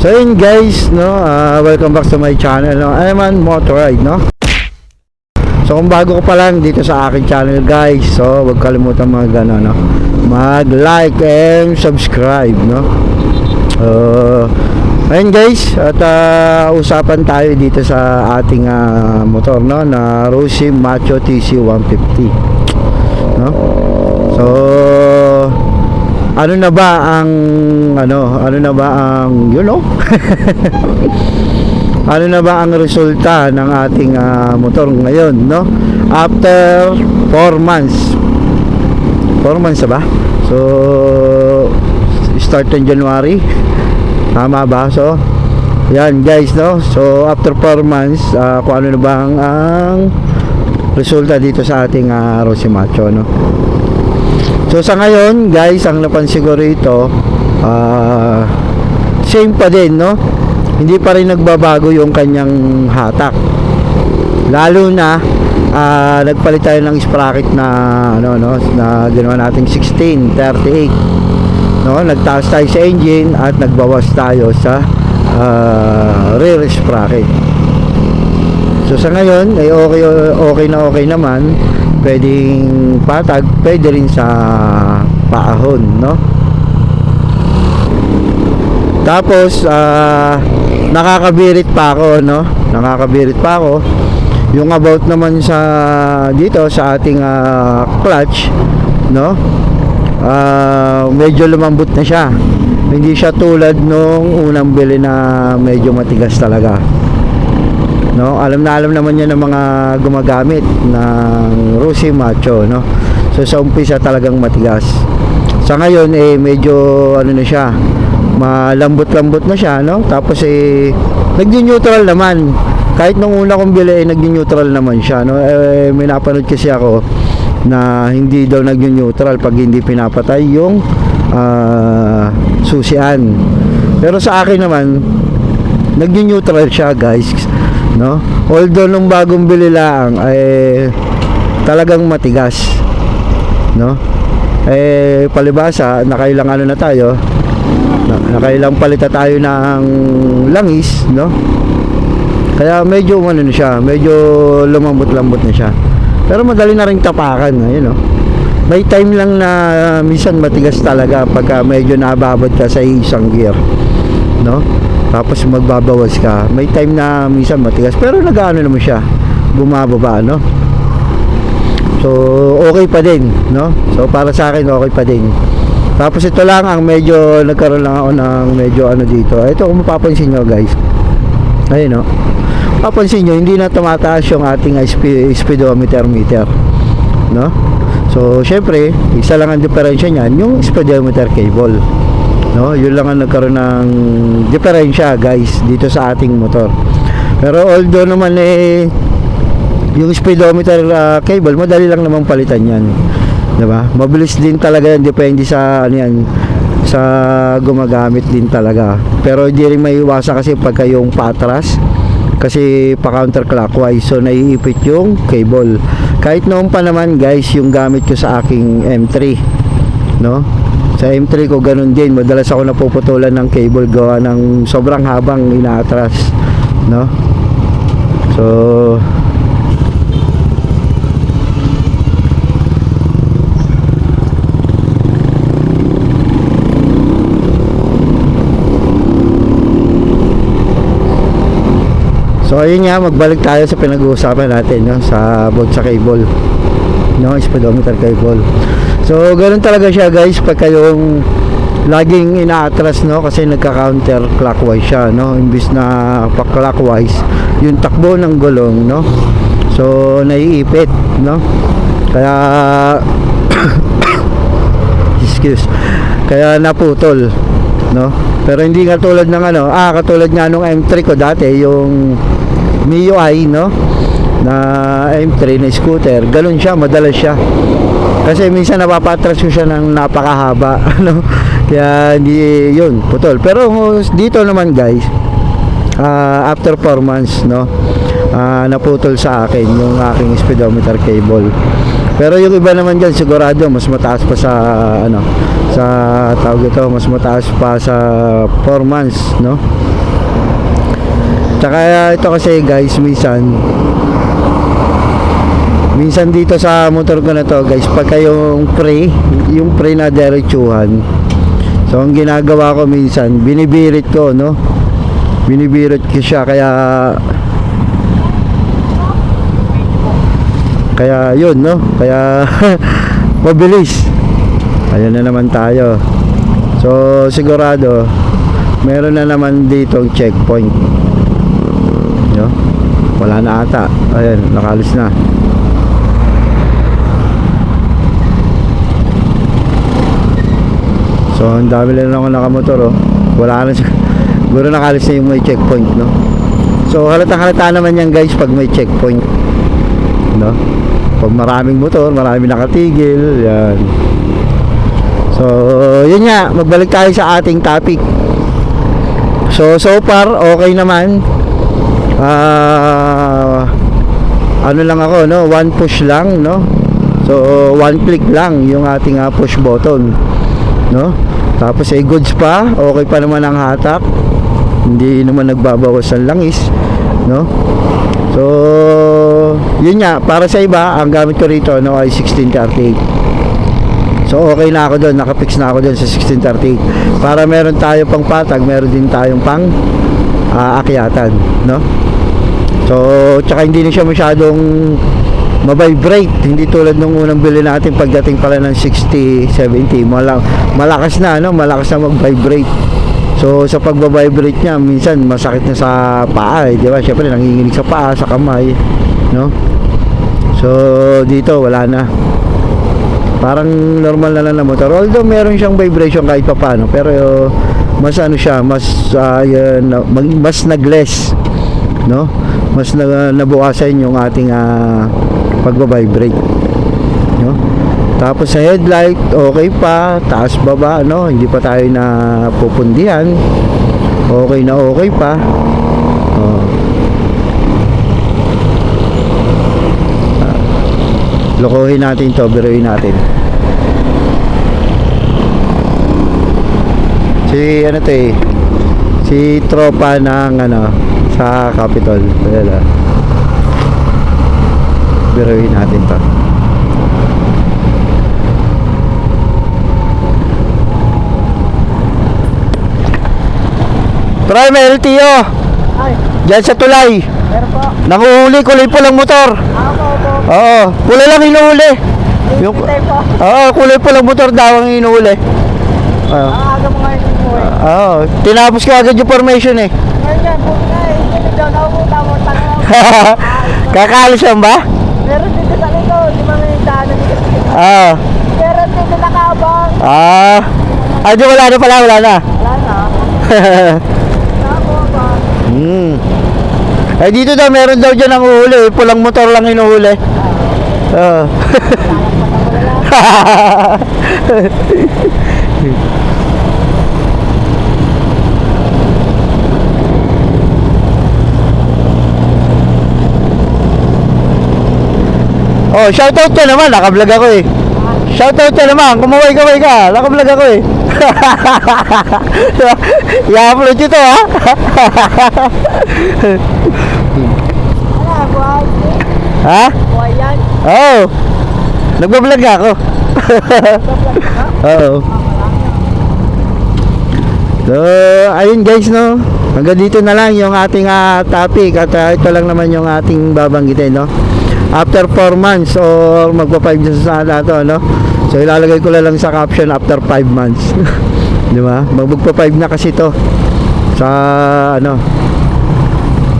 So yun guys, no, welcome back to my channel, no, Eman Motorride, no. So kung bago ko pa lang dito sa aking channel guys, so huwag kalimutan mag-like and subscribe, no. Ayun guys, at usapan tayo dito sa ating motor, no, na Rossi Macho TC 150, no. So ano na ba ang you know ano na ba ang resulta ng ating motor ngayon, no, after 4 months na ba? So start in January, tama ba? So yan guys, no, so after 4 months, kung ano na ba ang resulta dito sa ating Rossi Macho, no. So sa ngayon guys, ang napansin ko rito, same pa din, no, hindi pa rin nagbabago yung kanyang hatak, lalo na nagpalit tayo ng sprocket na na ginawa nating 1638, no, nagtaas tayo sa engine at nagbawas tayo sa rear sprocket. So sa ngayon ay okay naman, pwedeng patag, pwede rin sa paahon, no. Tapos nakakabirit pa ako yung about naman sa dito sa ating clutch, no. Medyo lumambot na siya, hindi siya tulad nung unang bili na medyo matigas talaga, no. Alam naman yan ng mga gumagamit ng Rossi Macho, no. So sa umpisa talagang matigas, sa ngayon medyo na siya, malambot-lambot na siya, no. Tapos nagdi-neutral naman, kahit nung una kong bili nagdi-neutral naman siya, no. May napanood kasi ako na hindi daw nagdi-neutral pag hindi pinapatay yung susian, pero sa akin naman nagdi-neutral siya guys, no. Although nung bagong bili lang ay talagang matigas, no. Palibasa nakailang na tayo, nakailang palita tayo ng langis, no. Kaya medyo na siya, medyo lumambot-lambot na siya, pero madali na rin tapakan, ayun, no. May time lang na minsan matigas talaga pagka medyo nababad ka sa isang gear, no. Tapos magbabawas ka, may time na minsan matigas, pero nag-ano naman siya, bumababa, no. So okay pa din, no. So para sa akin okay pa din. Tapos ito lang ang medyo nagkaroon lang ako ng medyo dito. Ito, kung mapapansin nyo guys, ayun, no, papansin nyo hindi na tumataas yung ating speedometer meter, no. So syempre isa lang ang diferensya niyan, yung speedometer cable, no. Yun lang ang nagkaroon ng diferensya guys dito sa ating motor. Pero although naman yung speedometer cable madali lang namang palitan yan, diba? Mabilis din talaga yan, depende sa sa gumagamit din talaga. Pero hindi rin maiiwasan kasi pagka yung patras, kasi pa counterclockwise, so naiipit yung cable. Kahit noon pa naman guys, yung gamit ko sa aking M3, no, sa M3 ko ganun din, madalas ako napuputulan ng cable gawa ng sobrang habang inaatras, no. So ayun nga, magbalik tayo sa pinag-uusapan natin, no, sa about sa cable, no, speedometer cable. So ganoon talaga siya guys pagka yung laging inaatras, no, kasi nagka-counter clockwise siya, no, imbis na pa-clockwise yung takbo ng gulong, no. So naiipit, no, kaya kaya naputol, no. Pero hindi katulad ng katulad nga nung M3 ko dati, yung MIUI, no, na M3 na scooter, ganun siya, madalas siya. Kasi minsan napapatras ko siya ng napakahaba, no? Kaya hindi yun, putol. Pero dito naman guys, after 4 months, no, naputol sa akin yung aking speedometer cable. Pero yung iba naman dyan sigurado mas mataas pa sa ano, sa tawag ito, mas mataas pa sa 4 months, no? Tsaka ito kasi guys, minsan dito sa motor ko na to guys, pagka yung pre na diretsuhan, so ang ginagawa ko minsan, binibirit ko, no? Binibirit ko siya, kaya yun, no? Kaya mabilis. Ayan na naman tayo. So sigurado meron na naman dito checkpoint, no? Wala na ata. Ayan, nakalis na. So ang dami lang ako nakamotor, oh. Wala na, siguro nakalis na yung may checkpoint, no? So halata naman yan guys pag may checkpoint, no? Pag maraming motor, maraming nakatigil, yan. So yun nga, magbalik tayo sa ating topic. So far okay naman. Ano lang ako, no? One push lang, no? So one click lang yung ating push button, no? Tapos goods pa, okay pa naman ang hatak. Hindi naman nagbabawas ang langis, no? So yun nga, para sa iba ang gamit ko rito, no, ay 1638. So okay na ako doon, nakapix na ako doon sa 1638. Para meron tayo pang patag, meron din tayong pang akyatan, no? So tsaka hindi na siya masyadong mabibrate, hindi tulad nung unang bili natin pagdating pala ng 60, 70, malakas na, no? Malakas na mag-vibrate. So sa pagbabibrate niya, minsan masakit na sa paa, di ba? Syempre nanginginig sa paa, sa kamay, no? So dito wala na. Parang normal na lang na motor. Although meron siyang vibration kahit pa paano, pero mas ano siya, mas nag-less, no? Mas nabukasan yung ating pagbabibrate, no? Tapos sa headlight, okay pa, taas baba, no? Hindi pa tayo na pupundihan. Okay na okay pa. Lokohin natin to, biruin natin. Si ano to eh, si tropa ng ano, sa Capitol. Ayan, biruin natin to. Try may LTO. Ay, Diyan sa tulay. meron po. Nanguhuli, kulay pulang motor. Ako po. Oo, kulay lang inuhuli. Yung, Hintay po. oo, kulay pulang motor daw ang inuhuli. Oo. Ang aga mo ngayon po eh. Oo, tinapos ko agad yung formation eh. Ngayon yan po nga eh. Hindi daw nauuta mo. Kakalis yan ba? Meron dito sa likod. Di ba may daanan dito? Ah. Meron dito nakabang. Di wala na pala, wala na. Wala na. Wala po ba? Eh dito daw meron daw dyan ang uhuli, pulang motor lang inuhuli. Oo. Oh, shoutout ka naman, naka-vlog ako eh. Shoutout ka naman, kumaway-kaway ka, naka-vlog ako eh. I-upload nyo to ha. Ano, buhay? Ha? Buhay yan? Oo. Nagbablog nga ako. Oo. So, ayun guys, no. Hanggang dito na lang yung ating topic at ito lang naman yung ating babanggitin, no. After 4 months or magpa 5 months na to, no. So ilalagay ko lang sa caption after 5 months. Di ba? Magpa 5 na kasi to. Sa ano,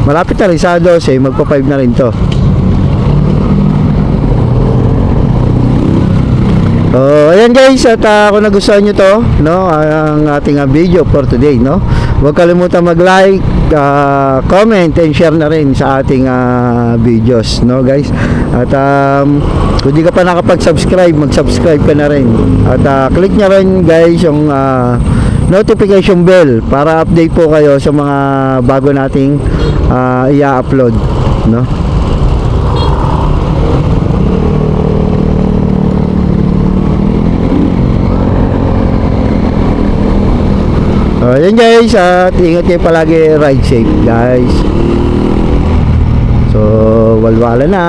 malapit na rin sa 12, magpa 5 na rin to. Ayan guys, at kung nagustuhan nyo to, no, ang ating video for today, no, huwag kalimutan mag-like, comment and share na rin sa ating videos, no guys. At kung di ka pa nakapag-subscribe, mag-subscribe ka na rin. At click nyo rin guys yung notification bell para update po kayo sa mga bago nating i-upload, no. So, yun guys, at ingat kayo palagi, ride safe guys. So, walwala na.